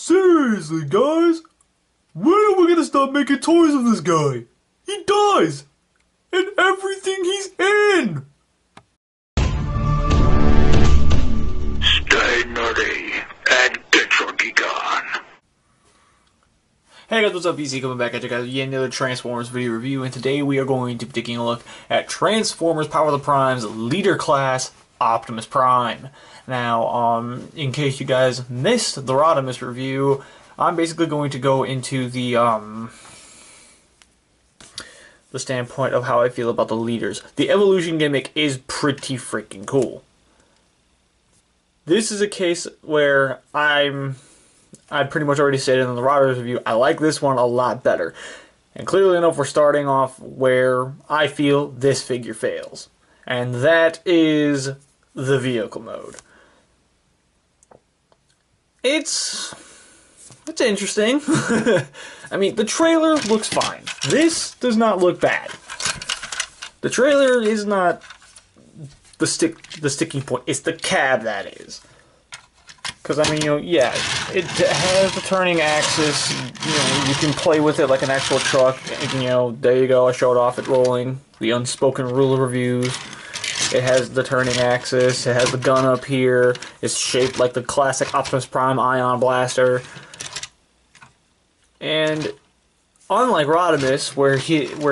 Seriously, guys? When are we gonna stop making toys of this guy? He dies! In everything he's in! Stay nerdy and get your geek on. Hey guys, what's up? BC coming back at you guys with yet another Transformers video review, and today we are going to be taking a look at Transformers Power of the Prime's Leader Class Optimus Prime. Now, in case you guys missed the Rodimus review, I'm basically going to go into the standpoint of how I feel about the leaders. The evolution gimmick is pretty freaking cool. This is a case where I pretty much already stated in the Rodimus review, I like this one a lot better. And clearly enough, we're starting off where I feel this figure fails. And that is the vehicle mode. It's interesting. I mean, the trailer looks fine. This does not look bad. The trailer is not the sticking point. It's the cab that is. Because, I mean, yeah, it has the turning axis. You can play with it like an actual truck. And, there you go. I showed off it rolling. The unspoken rule of reviews. It has the turning axis. It has the gun up here. It's shaped like the classic Optimus Prime Ion Blaster. And unlike Rodimus, where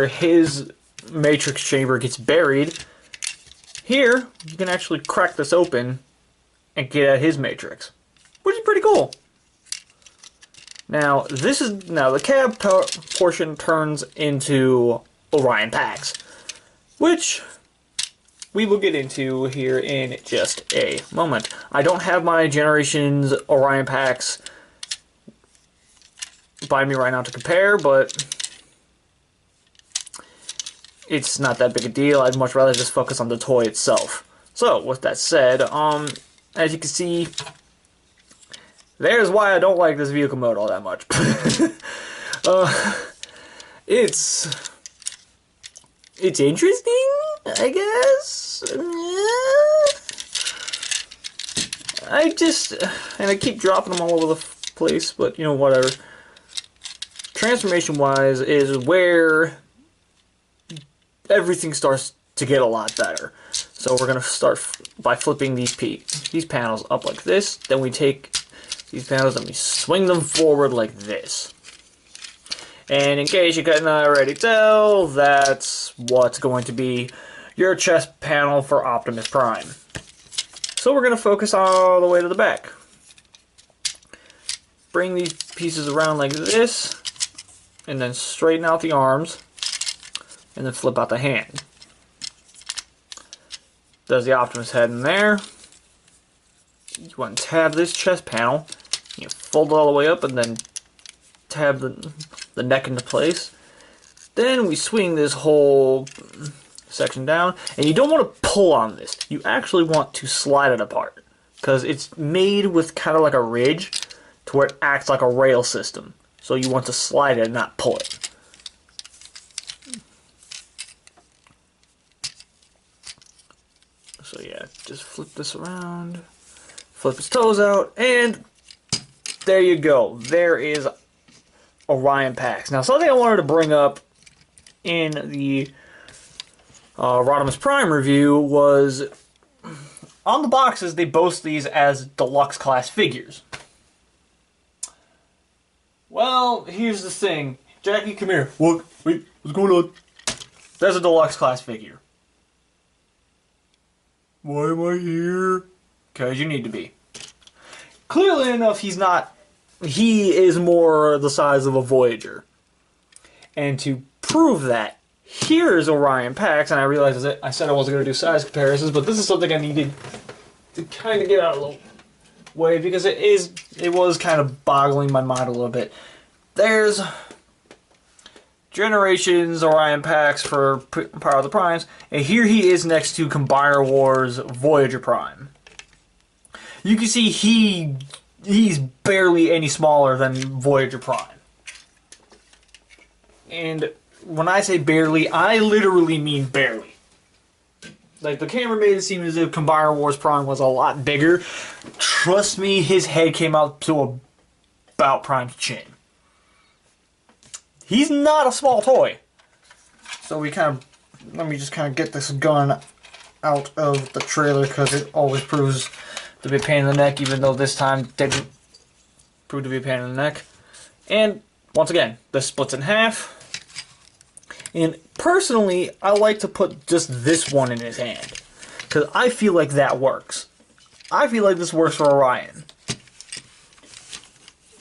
his matrix chamber gets buried, here you can actually crack this open and get at his matrix, which is pretty cool. Now the cab portion turns into Orion packs, which we will get into here in just a moment. I don't have my Generations Orion packs by me right now to compare, but it's not that big a deal. I'd much rather just focus on the toy itself. So, with that said, as you can see, there's why I don't like this vehicle mode all that much. It's interesting, I guess. And I keep dropping them all over the place, but whatever. Transformation-wise is where everything starts to get a lot better. So we're going to start by flipping these panels up like this. Then we take these panels and we swing them forward like this. And in case you couldn't already tell, that's what's going to be your chest panel for Optimus Prime. So we're going to focus all the way to the back. Bring these pieces around like this, and then straighten out the arms, and then flip out the hand. There's the Optimus head in there. You want to tab this chest panel, you fold it all the way up, and then tab the neck into place. Then we swing this whole section down, and you don't want to pull on this. You actually want to slide it apart, because it's made with kind of like a ridge to where it acts like a rail system. So you want to slide it and not pull it. So yeah, just flip this around, flip his toes out, and there you go. There is Orion packs. Now, something I wanted to bring up in the Rodimus Prime review was, on the boxes, they boast these as deluxe class figures. Well, here's the thing. Jackie, come here. What? Wait, what's going on? There's a deluxe class figure. Why am I here? Because you need to be. Clearly enough, he's not. He is more the size of a Voyager. And to prove that, here's Orion packs, and I realized that I said I wasn't going to do size comparisons, but this is something I needed to kind of get out of the way, because it was kind of boggling my mind a little bit. There's Generations Orion packs for Power of the Primes, and here he is next to Combiner Wars Voyager Prime. You can see he's barely any smaller than Voyager Prime. And when I say barely, I literally mean barely. Like, the camera made it seem as if Combiner Wars Prime was a lot bigger. Trust me, his head came out to a about Prime's chin. He's not a small toy. So let me just kind of get this gun out of the trailer because it always proves to be a pain in the neck, even though this time didn't prove to be a pain in the neck. And once again, this splits in half. And personally, I like to put just this one in his hand because I feel like that works. I feel like this works for Orion.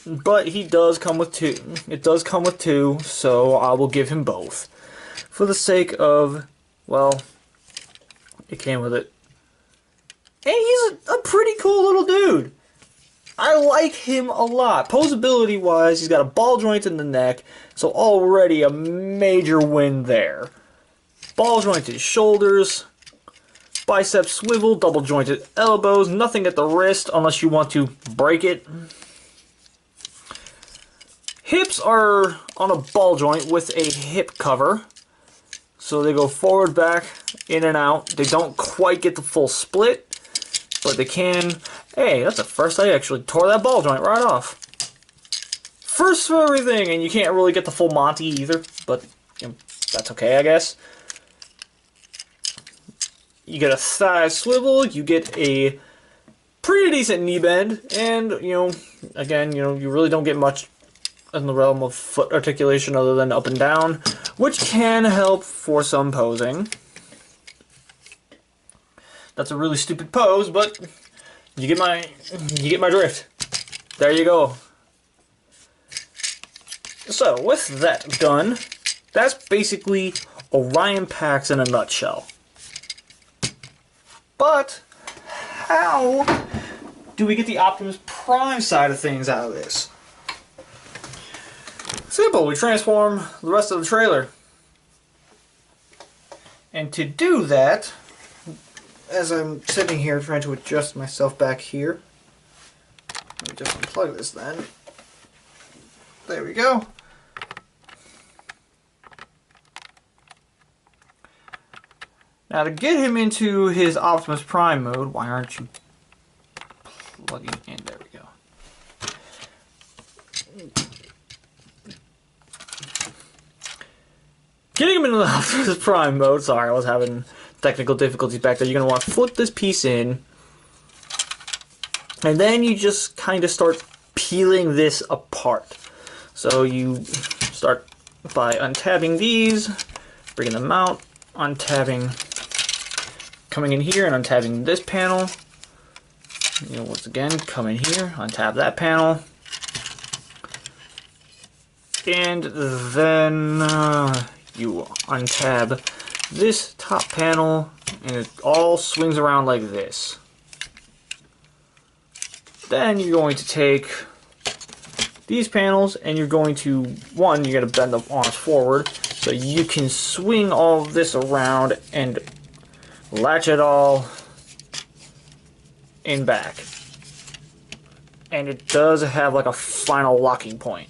But he does come with two. It does come with two, so I will give him both. For the sake of, well, it came with it. And he's a pretty cool little dude. I like him a lot. Posability wise, he's got a ball joint in the neck, so already a major win there. Ball jointed shoulders, bicep swivel, double jointed elbows, nothing at the wrist unless you want to break it. Hips are on a ball joint with a hip cover. So they go forward, back, in and out. They don't quite get the full split, but they can. Hey, that's the first I actually tore that ball joint right off. First for everything, and you can't really get the full Monty either, but you know, that's okay, I guess. You get a thigh swivel, you get a pretty decent knee bend, and, you know, again, you know, you really don't get much in the realm of foot articulation other than up and down, which can help for some posing. That's a really stupid pose, but you get my drift. There you go. So, with that done, that's basically Orion Pax in a nutshell. But how do we get the Optimus Prime side of things out of this? Simple, we transform the rest of the trailer. And to do that, as I'm sitting here trying to adjust myself back here, let me just unplug this then. There we go. Now to get him into his Optimus Prime mode, why aren't you plugging in? There we go. Getting him into the Optimus Prime mode, sorry, I was having technical difficulties back there. You're going to want to flip this piece in, and then you just kind of start peeling this apart. So you start by untabbing these, bringing them out, untabbing, coming in here and untabbing this panel. You know, once again, come in here, untab that panel, and then you untab this top panel, and it all swings around like this. Then you're going to take these panels, and you're going to, one, you're going to bend the arms forward, so you can swing all of this around and latch it all in back. And it does have like a final locking point.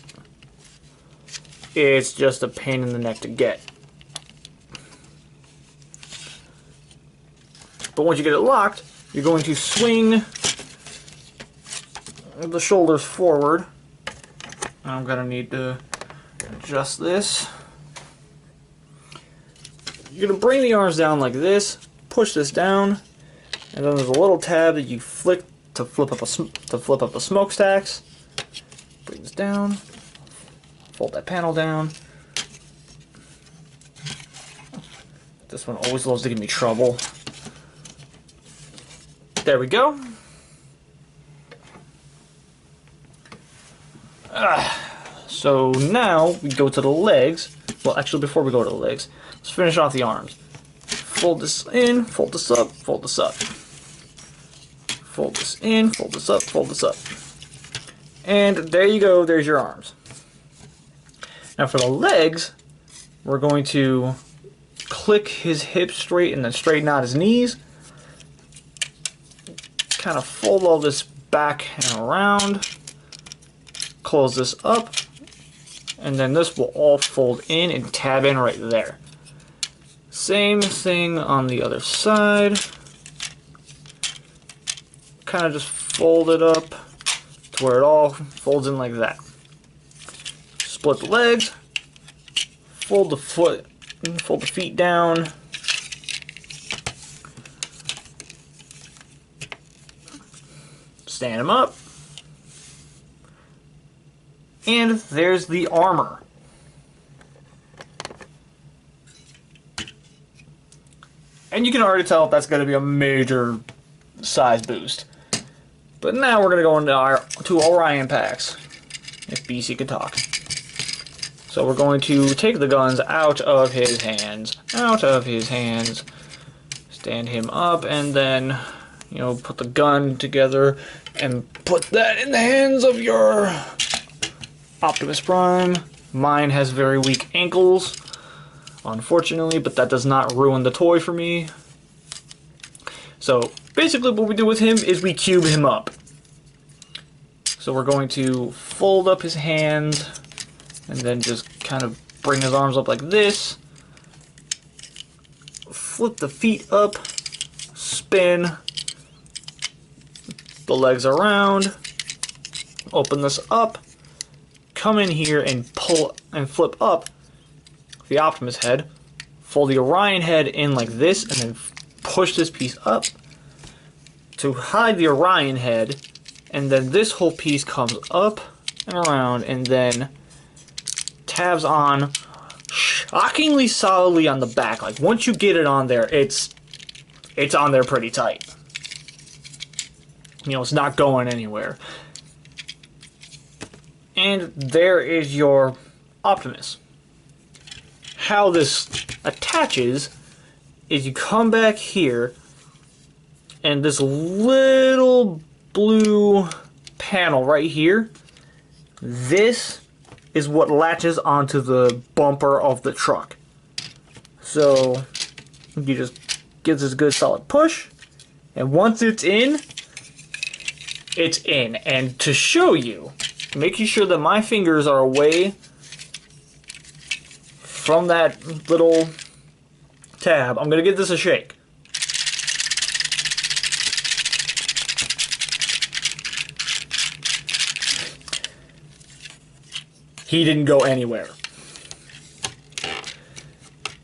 It's just a pain in the neck to get. But once you get it locked, you're going to swing the shoulders forward. I'm going to need to adjust this. You're going to bring the arms down like this, push this down, and then there's a little tab that you flick to flip up the smokestacks. Bring this down. Fold that panel down. This one always loves to give me trouble. There we go. So now we go to the legs. Well, actually, before we go to the legs, let's finish off the arms. Fold this in, fold this up, fold this up. Fold this in, fold this up, fold this up. And there you go, there's your arms. Now for the legs, we're going to click his hips straight and then straighten out his knees. Kind of fold all this back and around. Close this up. And then this will all fold in and tab in right there. Same thing on the other side. Kind of just fold it up to where it all folds in like that. Split the legs, fold the feet down. Stand them up. And there's the armor. And you can already tell that's going to be a major size boost. But now we're going to go into our two Orion packs, if BC could talk. So we're going to take the guns out of his hands, stand him up, and then, you know, put the gun together and put that in the hands of your Optimus Prime. Mine has very weak ankles, unfortunately, but that does not ruin the toy for me. So basically what we do with him is we cube him up. So we're going to fold up his hands and then just kind of bring his arms up like this. Flip the feet up, spin the legs around, open this up, come in here and pull and flip up the Optimus head, fold the Orion head in like this, and then push this piece up to hide the Orion head, and then this whole piece comes up and around and then tabs on shockingly solidly on the back. Like once you get it on there, it's on there pretty tight. You know, it's not going anywhere. And there is your Optimus. How this attaches is you come back here and this little blue panel right here, this is what latches onto the bumper of the truck. So you just give this a good solid push, and once it's in, it's in. And to show you, making sure that my fingers are away from that little tab, I'm going to give this a shake. He didn't go anywhere.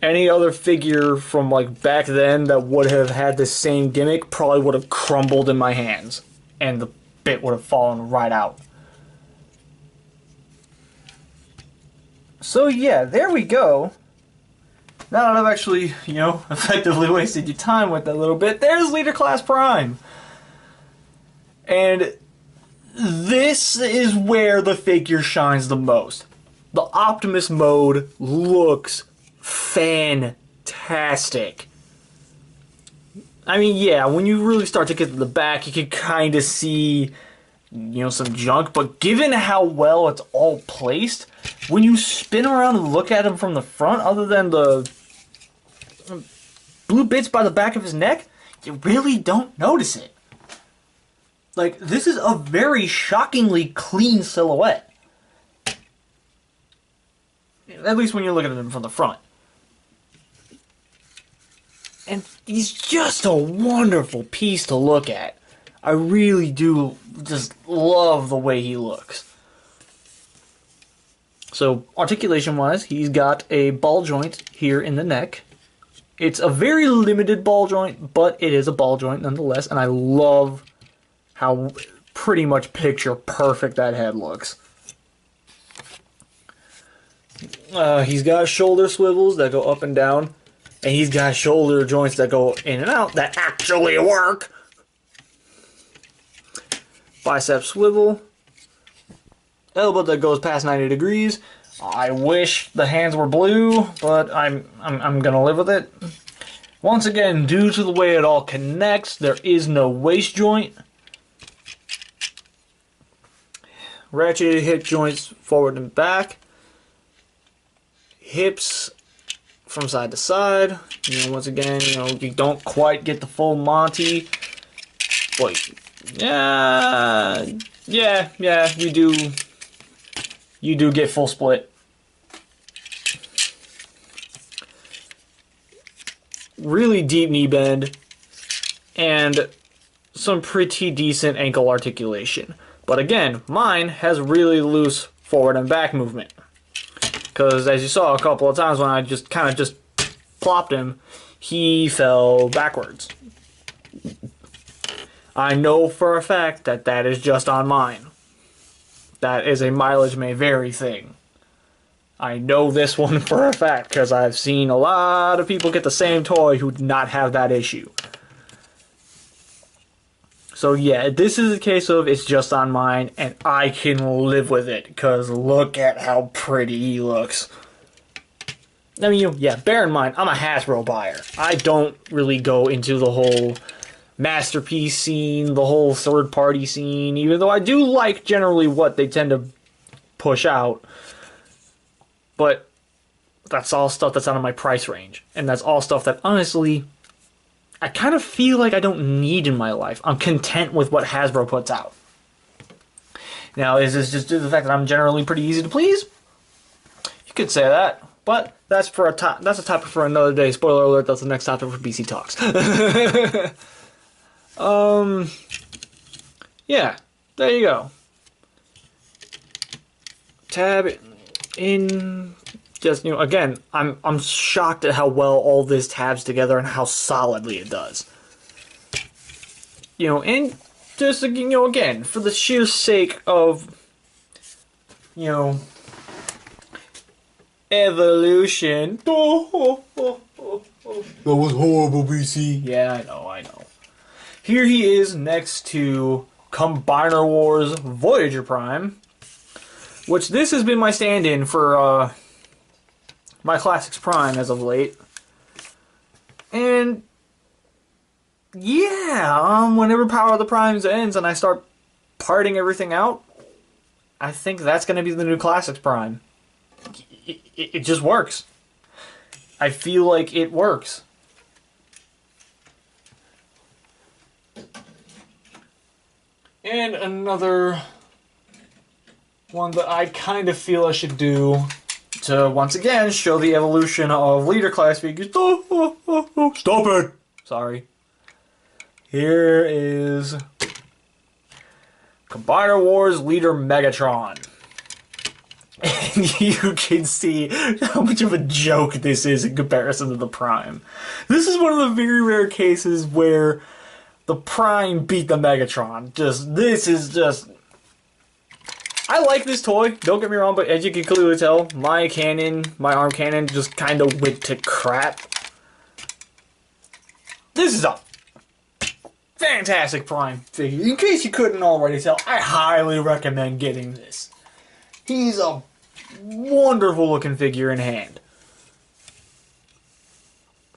Any other figure from like back then that would have had the same gimmick probably would have crumbled in my hands and the bit would have fallen right out. So yeah, there we go. Now that I've actually, you know, effectively wasted your time with that little bit, there's Leader Class Prime. And this is where the figure shines the most. The Optimus mode looks fantastic. I mean, yeah, when you really start to get to the back, you can kind of see, you know, some junk, but given how well it's all placed, when you spin around and look at him from the front, other than the blue bits by the back of his neck, you really don't notice it. Like, this is a very shockingly clean silhouette. At least when you're looking at him from the front. And he's just a wonderful piece to look at. I really do just love the way he looks. So, articulation-wise, he's got a ball joint here in the neck. It's a very limited ball joint, but it is a ball joint nonetheless, and I love how pretty much picture perfect that head looks. He's got shoulder swivels that go up and down, and he's got shoulder joints that go in and out that actually work. Bicep swivel, elbow that goes past 90 degrees. I wish the hands were blue, but I'm gonna live with it. Once again, due to the way it all connects, there is no waist joint. Ratcheted hip joints forward and back. Hips from side to side. You know, once again, you know, you don't quite get the full Monty. But yeah, you do get full split. Really deep knee bend and some pretty decent ankle articulation. But again, mine has really loose forward and back movement. Because as you saw a couple of times when I just kind of just plopped him, he fell backwards. I know for a fact that that is just on mine. That is a mileage may vary thing. I know this one for a fact because I've seen a lot of people get the same toy who do not have that issue. So yeah, this is a case of it's just on mine and I can live with it because look at how pretty he looks. I mean, yeah, bear in mind, I'm a Hasbro buyer. I don't really go into the whole masterpiece scene, the whole third-party scene, even though I do like generally what they tend to push out. But that's all stuff that's out of my price range. And that's all stuff that, honestly, I kind of feel like I don't need in my life. I'm content with what Hasbro puts out. Now, is this just due to the fact that I'm generally pretty easy to please? You could say that. But that's for that's a topic for another day. Spoiler alert, that's the next topic for BC Talks. Yeah, there you go. Tab in, just, you know, again, I'm shocked at how well all this tabs together and how solidly it does. You know, and just, you know, again, for the sheer sake of, you know, evolution. That was horrible, BC. Yeah, I know. Here he is next to Combiner Wars Voyager Prime, which this has been my stand-in for my Classics Prime as of late. And yeah, whenever Power of the Primes ends and I start parting everything out, I think that's going to be the new Classics Prime. It just works. I feel like it works. And another one that I kind of feel I should do to, once again, show the evolution of leader class figures. Stop it! Sorry. Here is Combiner Wars Leader Megatron. And you can see how much of a joke this is in comparison to the Prime. This is one of the very rare cases where the Prime beat the Megatron. This is just... I like this toy, don't get me wrong, but as you can clearly tell, my arm cannon, just kind of went to crap. This is a fantastic Prime figure. In case you couldn't already tell, I highly recommend getting this. He's a wonderful looking figure in hand.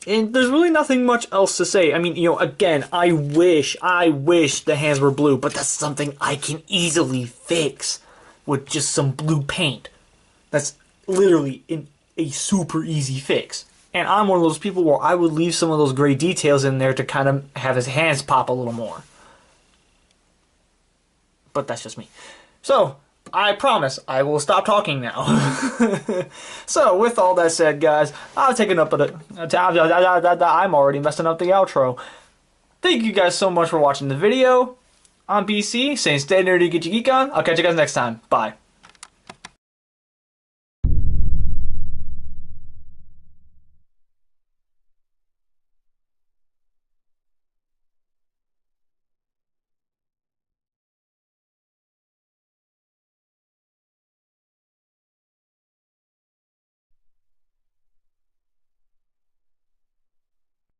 And there's really nothing much else to say. I mean, you know, again, I wish the hands were blue, but that's something I can easily fix with just some blue paint. That's literally a super easy fix. And I'm one of those people where I would leave some of those gray details in there to kind of have his hands pop a little more. But that's just me. So, I promise I will stop talking now. So, with all that said, guys, I'm already messing up the outro. Thank you guys so much for watching the video. I'm BC, saying stay nerdy, get your geek on. I'll catch you guys next time. Bye.